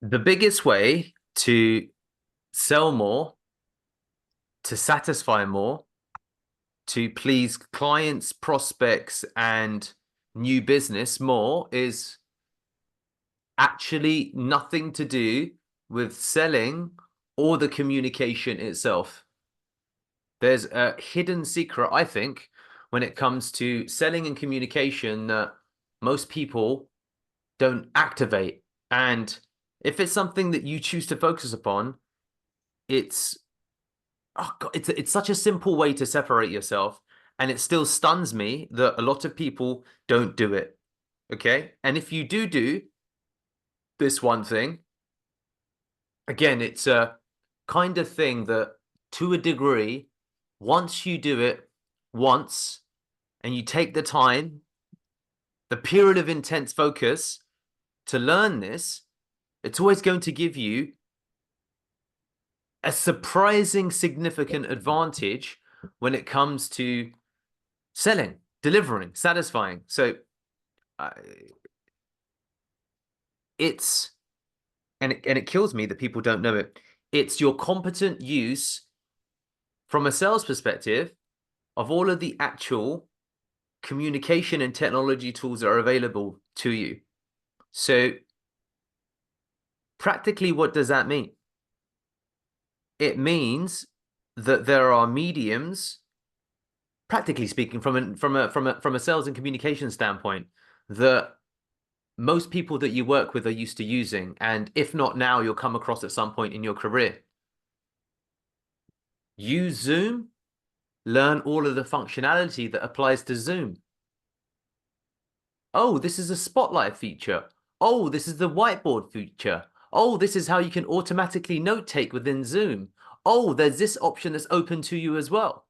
The biggest way to sell more, to satisfy more, to please clients, prospects, and new business more is actually nothing to do with selling or the communication itself. There's a hidden secret, I think, when it comes to selling and communication that most people don't activate. And if it's something that you choose to focus upon, it's oh God, it's such a simple way to separate yourself, and it still stuns me that a lot of people don't do it. Okay, and if you do this one thing, again, it's a kind of thing that, to a degree, once you do it once and you take the time, the period of intense focus to learn this, it's always going to give you a surprising significant advantage when it comes to selling, delivering, satisfying. So uh, it's and it kills me that people don't know it. It's your competent use from a sales perspective of all of the actual communication and technology tools that are available to you. So practically, what does that mean? It means that there are mediums, practically speaking, from a sales and communication standpoint, that most people that you work with are used to using, and if not now, you'll come across at some point in your career. Use Zoom, learn all of the functionality that applies to Zoom. Oh, this is a spotlight feature. Oh, this is the whiteboard feature. Oh, this is how you can automatically note take within Zoom. Oh, there's this option that's open to you as well.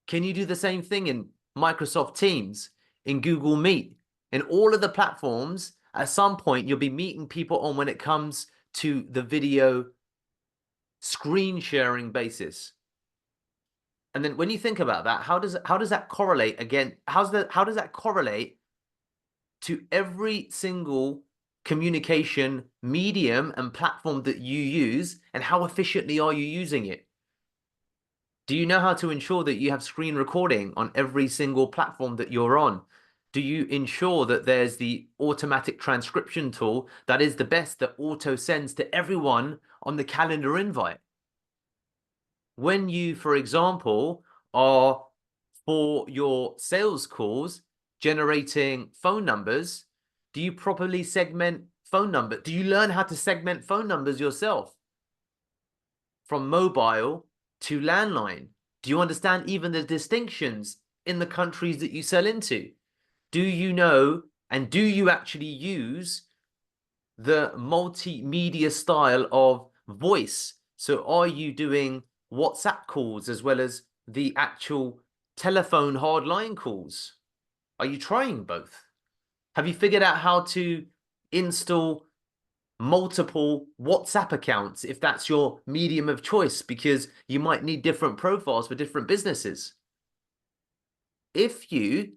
Can you do the same thing in Microsoft Teams, in Google Meet, in all of the platforms? At some point, you'll be meeting people on when it comes to the video screen sharing basis. And then when you think about that, how does that correlate again? How does that correlate to every single communication medium and platform that you use, and how efficiently are you using it? Do you know how to ensure that you have screen recording on every single platform that you're on? Do you ensure that there's the automatic transcription tool that is the best, that auto sends to everyone on the calendar invite? When you, for example, are for your sales calls generating phone numbers, do you properly segment phone number? Do you learn how to segment phone numbers yourself from mobile to landline? Do you understand even the distinctions in the countries that you sell into? Do you know and do you actually use the multimedia style of voice? So are you doing WhatsApp calls as well as the actual telephone hardline calls? Are you trying both? Have you figured out how to install multiple WhatsApp accounts if that's your medium of choice? Because you might need different profiles for different businesses. If you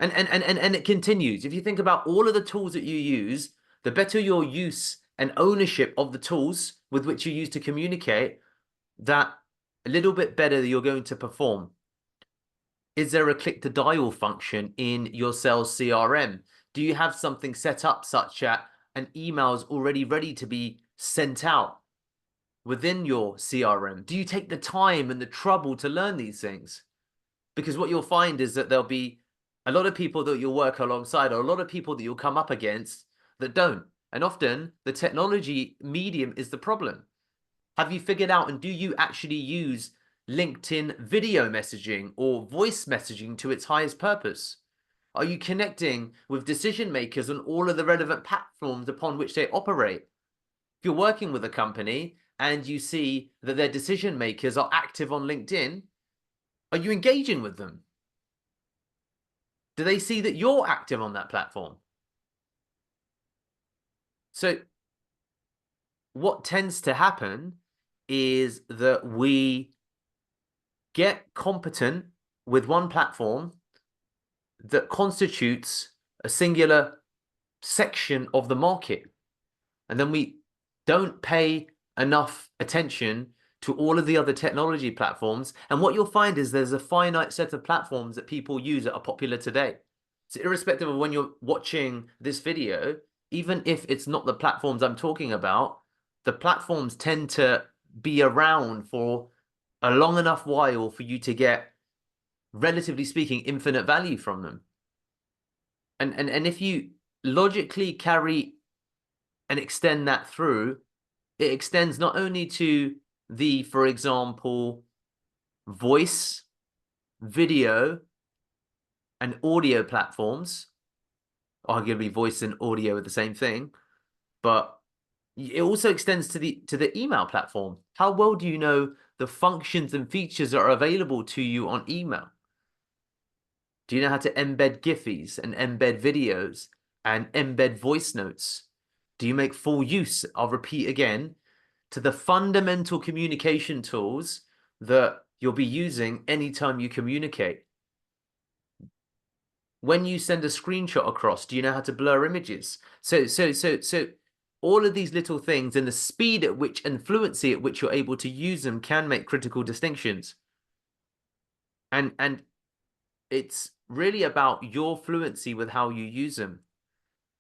and it continues. If you think about all of the tools that you use, the better your use and ownership of the tools with which you use to communicate, that a little bit better you're going to perform. Is there a click to dial function in your sales CRM? Do you have something set up such that an email is already ready to be sent out within your CRM? Do you take the time and the trouble to learn these things? Because what you'll find is that there'll be a lot of people that you'll work alongside, or a lot of people that you'll come up against that don't. And often the technology medium is the problem. Have you figured out, and do you actually use LinkedIn video messaging or voice messaging to its highest purpose? Are you connecting with decision makers on all of the relevant platforms upon which they operate? If you're working with a company and you see that their decision makers are active on LinkedIn, are you engaging with them? Do they see that you're active on that platform? So what tends to happen is that we get competent with one platform that constitutes a singular section of the market. And then we Don't pay enough attention to all of the other technology platforms. And what you'll find is there's a finite set of platforms that people use that are popular today. So irrespective of when you're watching this video, even if it's not the platforms I'm talking about, the platforms tend to be around for a long enough while for you to get, relatively speaking, infinite value from them. And if you logically carry and extend that through, it extends not only to the, for example, voice, video, and audio platforms. Arguably, voice and audio are the same thing, but it also extends to the email platform. How well do you know the functions and features that are available to you on email? Do you know how to embed Giphies and embed videos and embed voice notes? Do you make full use, I'll repeat again, to the fundamental communication tools that you'll be using anytime you communicate? When you send a screenshot across, do you know how to blur images? So all of these little things and the speed at which and fluency at which you're able to use them can make critical distinctions. And it's really about your fluency with how you use them.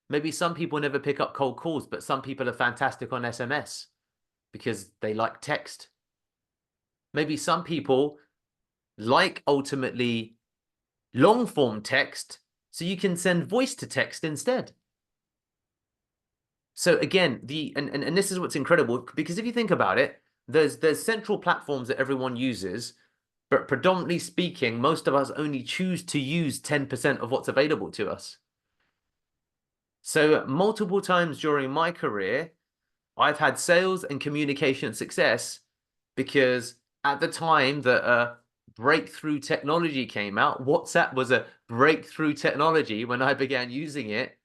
Maybe some people never pick up cold calls, but some people are fantastic on SMS because they like text. Maybe some people like ultimately long form text, so you can send voice to text instead. So again, and this is what's incredible, because if you think about it, there's central platforms that everyone uses, but predominantly speaking, most of us only choose to use 10% of what's available to us. So multiple times during my career, I've had sales and communication success because at the time that breakthrough technology came out, WhatsApp was a breakthrough technology when I began using it.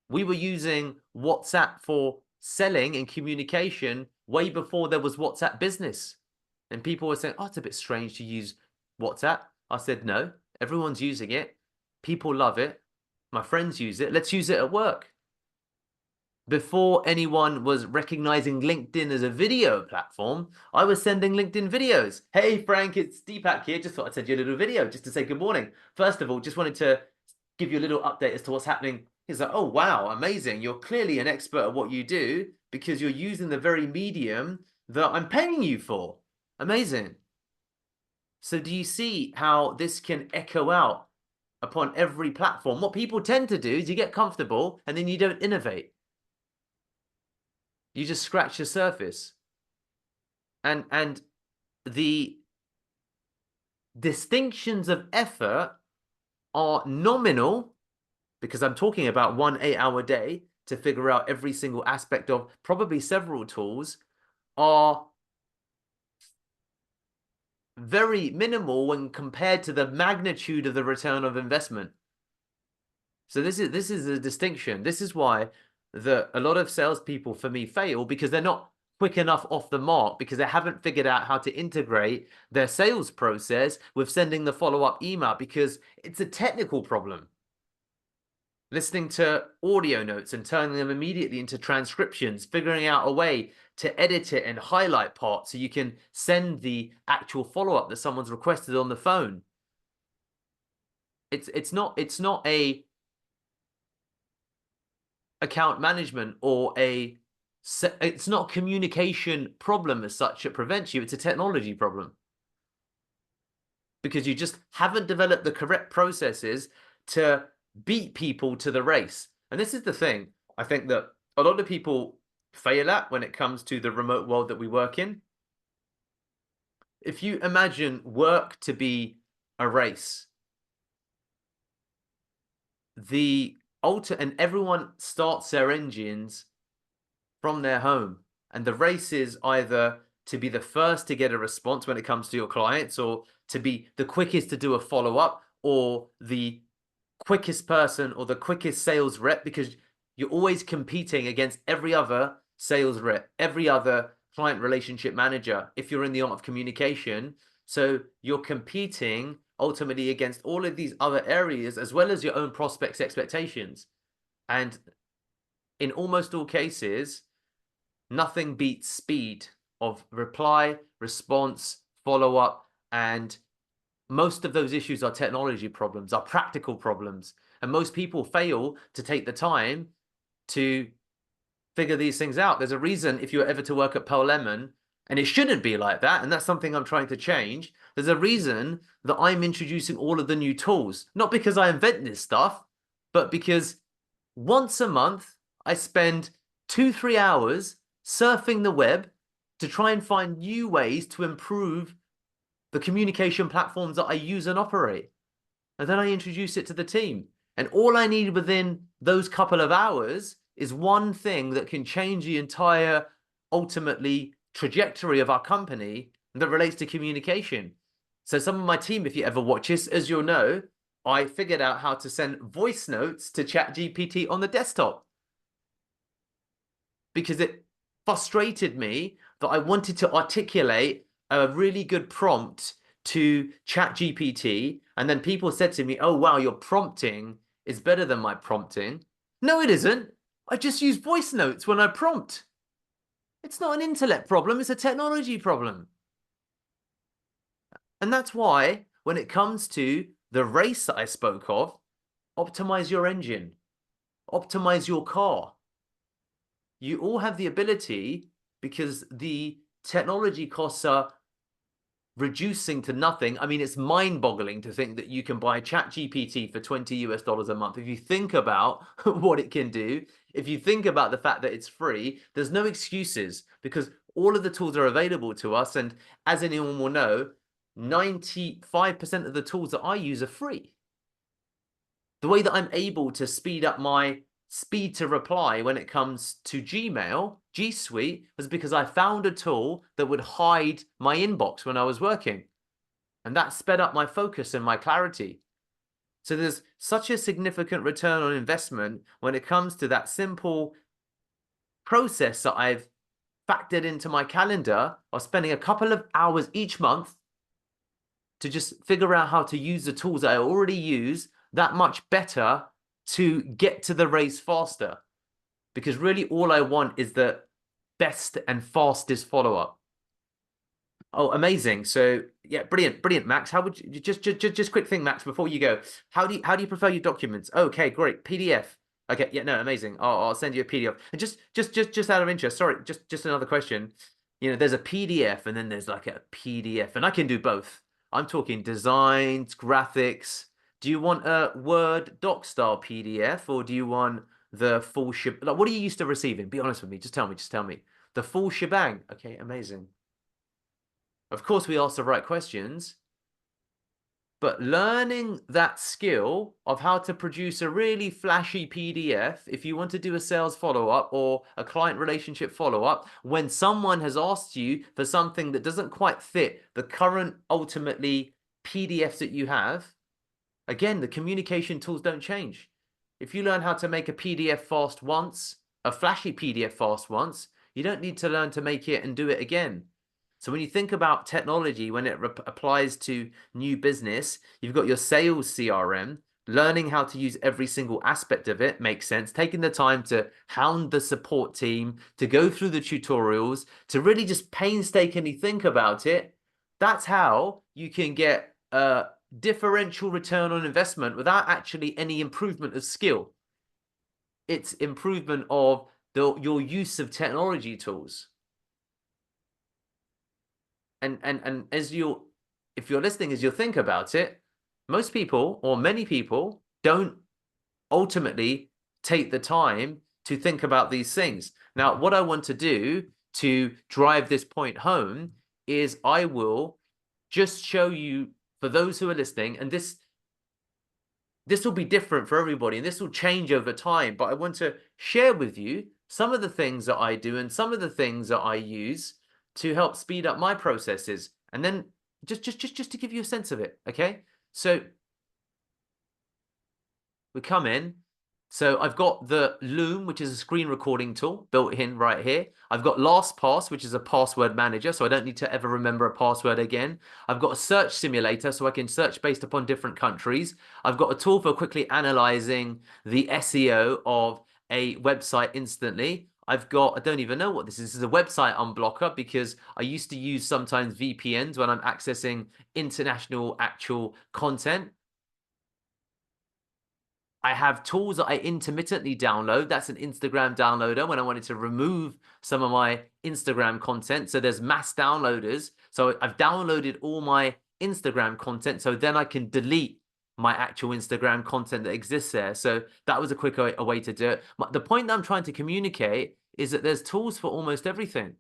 We were using WhatsApp for selling and communication way before there was WhatsApp Business. And people were saying, oh, it's a bit strange to use WhatsApp. I said, no, everyone's using it. People love it. My friends use it. Let's use it at work. Before anyone was recognizing LinkedIn as a video platform, I was sending LinkedIn videos. Hey, Frank, it's Deepak here. Just thought I'd send you a little video just to say good morning. First of all, just wanted to give you a little update as to what's happening. He's like, oh, wow, amazing. You're clearly an expert at what you do because you're using the very medium that I'm paying you for. Amazing. So do you see how this can echo out upon every platform? What people tend to do is you get comfortable and then you don't innovate. You just scratch the surface. And the distinctions of effort are nominal, because I'm talking about 1 8-hour day to figure out every single aspect of probably several tools, are very minimal when compared to the magnitude of the return of investment. So this is a distinction. This is why a lot of salespeople for me fail, because they're not quick enough off the mark, because they haven't figured out how to integrate their sales process with sending the follow-up email, because it's a technical problem. Listening to audio notes and turning them immediately into transcriptions, figuring out a way to edit it and highlight parts so you can send the actual follow-up that someone's requested on the phone. It's not a account management or it's not a communication problem as such that prevents you. It's a technology problem, because you just haven't developed the correct processes to beat people to the race. And this is the thing I think that a lot of people fail at when it comes to the remote world that we work in. If you imagine work to be a race, and everyone starts their engines from their home, and the race is either to be the first to get a response when it comes to your clients, or to be the quickest to do a follow-up, or the quickest person or the quickest sales rep, because you're always competing against every other sales rep, every other client relationship manager, if you're in the art of communication. So you're competing ultimately against all of these other areas, as well as your own prospects' expectations. And in almost all cases, nothing beats speed of reply, response, follow-up, and most of those issues are technology problems, are practical problems. And most people fail to take the time to figure these things out. There's a reason if you were ever to work at Pearl Lemon, and it shouldn't be like that, and that's something I'm trying to change. There's a reason that I'm introducing all of the new tools, not because I invent this stuff, but because once a month I spend 2-3 hours surfing the web to try and find new ways to improve the communication platforms that I use and operate. And then I introduce it to the team. And all I need within those couple of hours is one thing that can change the entire, ultimately, trajectory of our company that relates to communication. So some of my team, if you ever watch this, as you'll know, I figured out how to send voice notes to ChatGPT on the desktop because it frustrated me that I wanted to articulate a really good prompt to ChatGPT, and then people said to me, oh, wow, your prompting is better than my prompting. No, it isn't. I just use voice notes when I prompt. It's not an intellect problem, it's a technology problem. And that's why when it comes to the race that I spoke of, optimize your engine, optimize your car. You all have the ability because the technology costs are reducing to nothing. I mean, it's mind-boggling to think that you can buy ChatGPT for $20 a month. If you think about what it can do, if you think about the fact that it's free, there's no excuses because all of the tools are available to us. And as anyone will know, 95% of the tools that I use are free. The way that I'm able to speed up my speed to reply when it comes to Gmail, G Suite, was because I found a tool that would hide my inbox when I was working. And that sped up my focus and my clarity. So there's such a significant return on investment when it comes to that simple process that I've factored into my calendar of spending a couple of hours each month to just figure out how to use the tools that I already use that much better to get to the race faster. Because really all I want is the best and fastest follow-up. Oh, amazing. So yeah, brilliant, Max. How would you just quick thing, Max, before you go, how do you prefer your documents? Okay, great. PDF. Okay, yeah, no, amazing. I'll send you a PDF. And just out of interest, sorry, just another question. You know, there's a PDF and then there's like a PDF, and I can do both. I'm talking designs, graphics. Do you want a Word doc style PDF or do you want the full like what are you used to receiving? Be honest with me. Just tell me. The full shebang. Okay, amazing. Of course, we ask the right questions, but learning that skill of how to produce a really flashy PDF, if you want to do a sales follow-up or a client relationship follow-up, when someone has asked you for something that doesn't quite fit the current, ultimately, PDFs that you have, again, the communication tools don't change. If you learn how to make a PDF fast once, a flashy PDF fast once, you don't need to learn to make it and do it again. So when you think about technology, when it applies to new business, you've got your sales CRM, learning how to use every single aspect of it makes sense. Taking the time to hound the support team, to go through the tutorials, to really just painstakingly think about it. That's how you can get a differential return on investment without actually any improvement of skill. It's improvement of your use of technology tools. And as if you're listening, as you think about it, most people or many people don't ultimately take the time to think about these things. Now, what I want to do to drive this point home is I will just show you, for those who are listening, and this will be different for everybody, and this will change over time, but I want to share with you some of the things that I do and some of the things that I use to help speed up my processes. And then just to give you a sense of it, okay? So we come in. So I've got the Loom, which is a screen recording tool built in right here. I've got LastPass, which is a password manager, so I don't need to ever remember a password again. I've got a search simulator, so I can search based upon different countries. I've got a tool for quickly analyzing the SEO of a website instantly. I've got, I don't even know what this is. This is a website unblocker because I used to use sometimes VPNs when I'm accessing international actual content. I have tools that I intermittently download. That's an Instagram downloader when I wanted to remove some of my Instagram content. So there's mass downloaders. So I've downloaded all my Instagram content so then I can delete my actual Instagram content that exists there. So that was a quick way to do it. The point that I'm trying to communicate is that there's tools for almost everything.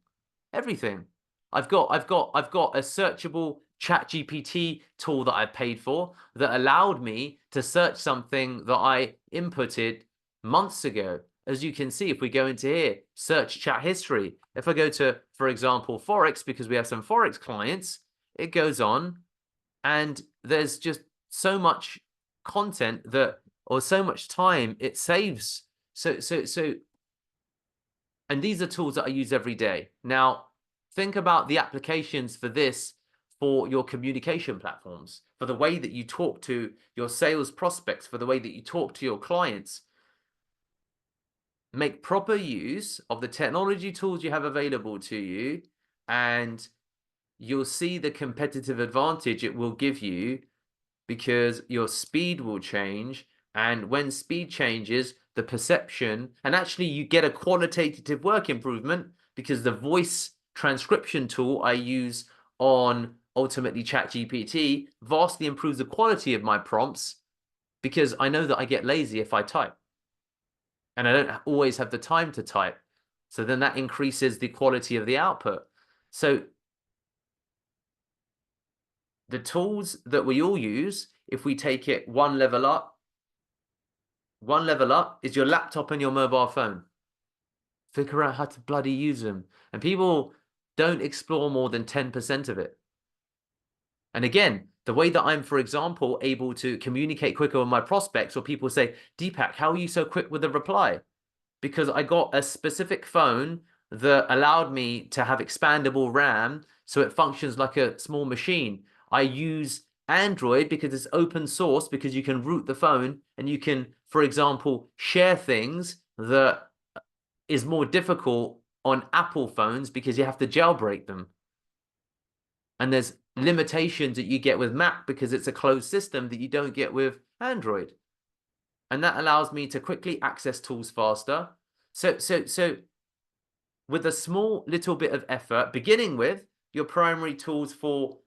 Everything. I've got a searchable chat GPT tool that I paid for that allowed me to search something that I inputted months ago. As you can see, if we go into here, search chat history. If I go to, for example, Forex, because we have some Forex clients, it goes on and there's just so much content that, or so much time it saves. So, and these are tools that I use every day. Now, think about the applications for this for your communication platforms, for the way that you talk to your sales prospects, for the way that you talk to your clients. Make proper use of the technology tools you have available to you, and you'll see the competitive advantage it will give you because your speed will change. And when speed changes, the perception, and actually you get a qualitative work improvement because the voice transcription tool I use on ultimately ChatGPT vastly improves the quality of my prompts because I know that I get lazy if I type and I don't always have the time to type. So then that increases the quality of the output. So the tools that we all use, if we take it one level up is your laptop and your mobile phone. Figure out how to bloody use them. And people don't explore more than 10% of it. And again, the way that I'm, for example, able to communicate quicker with my prospects, or people say, Deepak, how are you so quick with a reply? Because I got a specific phone that allowed me to have expandable RAM so it functions like a small machine. I use Android because it's open source, because you can root the phone and you can, for example, share things that is more difficult on Apple phones because you have to jailbreak them. And there's limitations that you get with Mac because it's a closed system that you don't get with Android. And that allows me to quickly access tools faster. So with a small little bit of effort, beginning with your primary tools for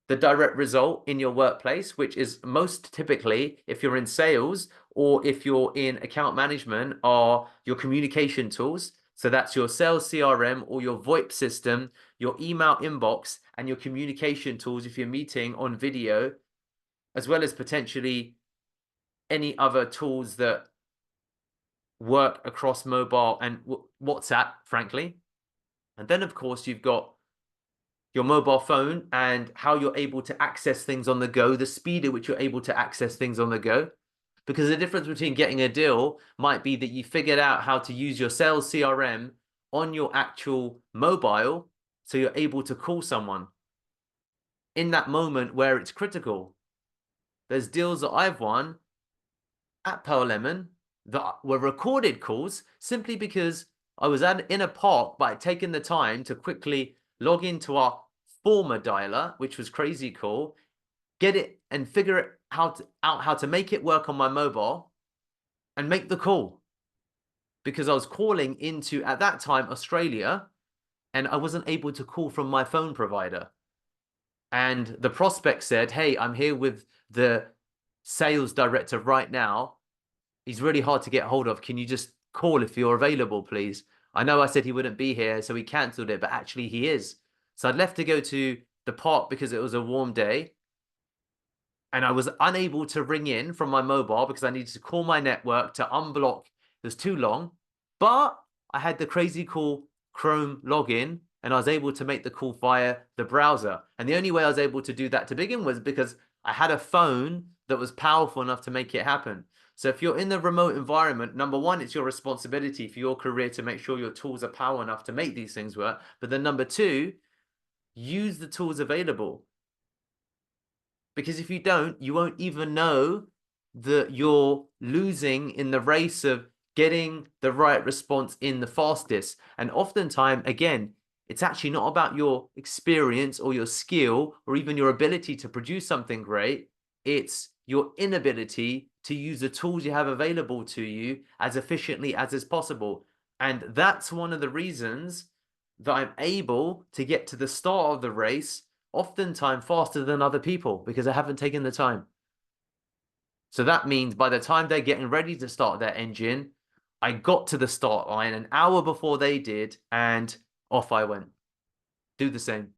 the direct result in your workplace, which is most typically, if you're in sales or if you're in account management, are your communication tools. So that's your sales CRM or your VoIP system, your email inbox, and your communication tools if you're meeting on video, as well as potentially any other tools that work across mobile and WhatsApp, frankly. And then, of course, you've got your mobile phone and how you're able to access things on the go, the speed at which you're able to access things on the go. Because the difference between getting a deal might be that you figured out how to use your sales CRM on your actual mobile so you're able to call someone in that moment where it's critical. There's deals that I've won at Pearl Lemon that were recorded calls simply because I was in a park, but I'd taken the time to quickly log into our former dialer, which was crazy cool, get it and figure it out how to make it work on my mobile and make the call. Because I was calling into, at that time, Australia, and I wasn't able to call from my phone provider. And the prospect said, hey, I'm here with the sales director right now. He's really hard to get hold of. Can you just call if you're available, please? I know I said he wouldn't be here, so he cancelled it, but actually he is. So I'd left to go to the park because it was a warm day. And I was unable to ring in from my mobile because I needed to call my network to unblock. It was too long. But I had the crazy cool Chrome login and I was able to make the call via the browser. And the only way I was able to do that to begin was because I had a phone that was powerful enough to make it happen. So if you're in the remote environment, number one, it's your responsibility for your career to make sure your tools are powerful enough to make these things work. But then number two, use the tools available. Because if you don't, you won't even know that you're losing in the race of getting the right response in the fastest. And oftentimes, again, it's actually not about your experience or your skill or even your ability to produce something great. It's your inability to use the tools you have available to you as efficiently as is possible. And that's one of the reasons that I'm able to get to the start of the race oftentimes faster than other people because I haven't taken the time. So that means by the time they're getting ready to start their engine, I got to the start line an hour before they did, and off I went. Do the same.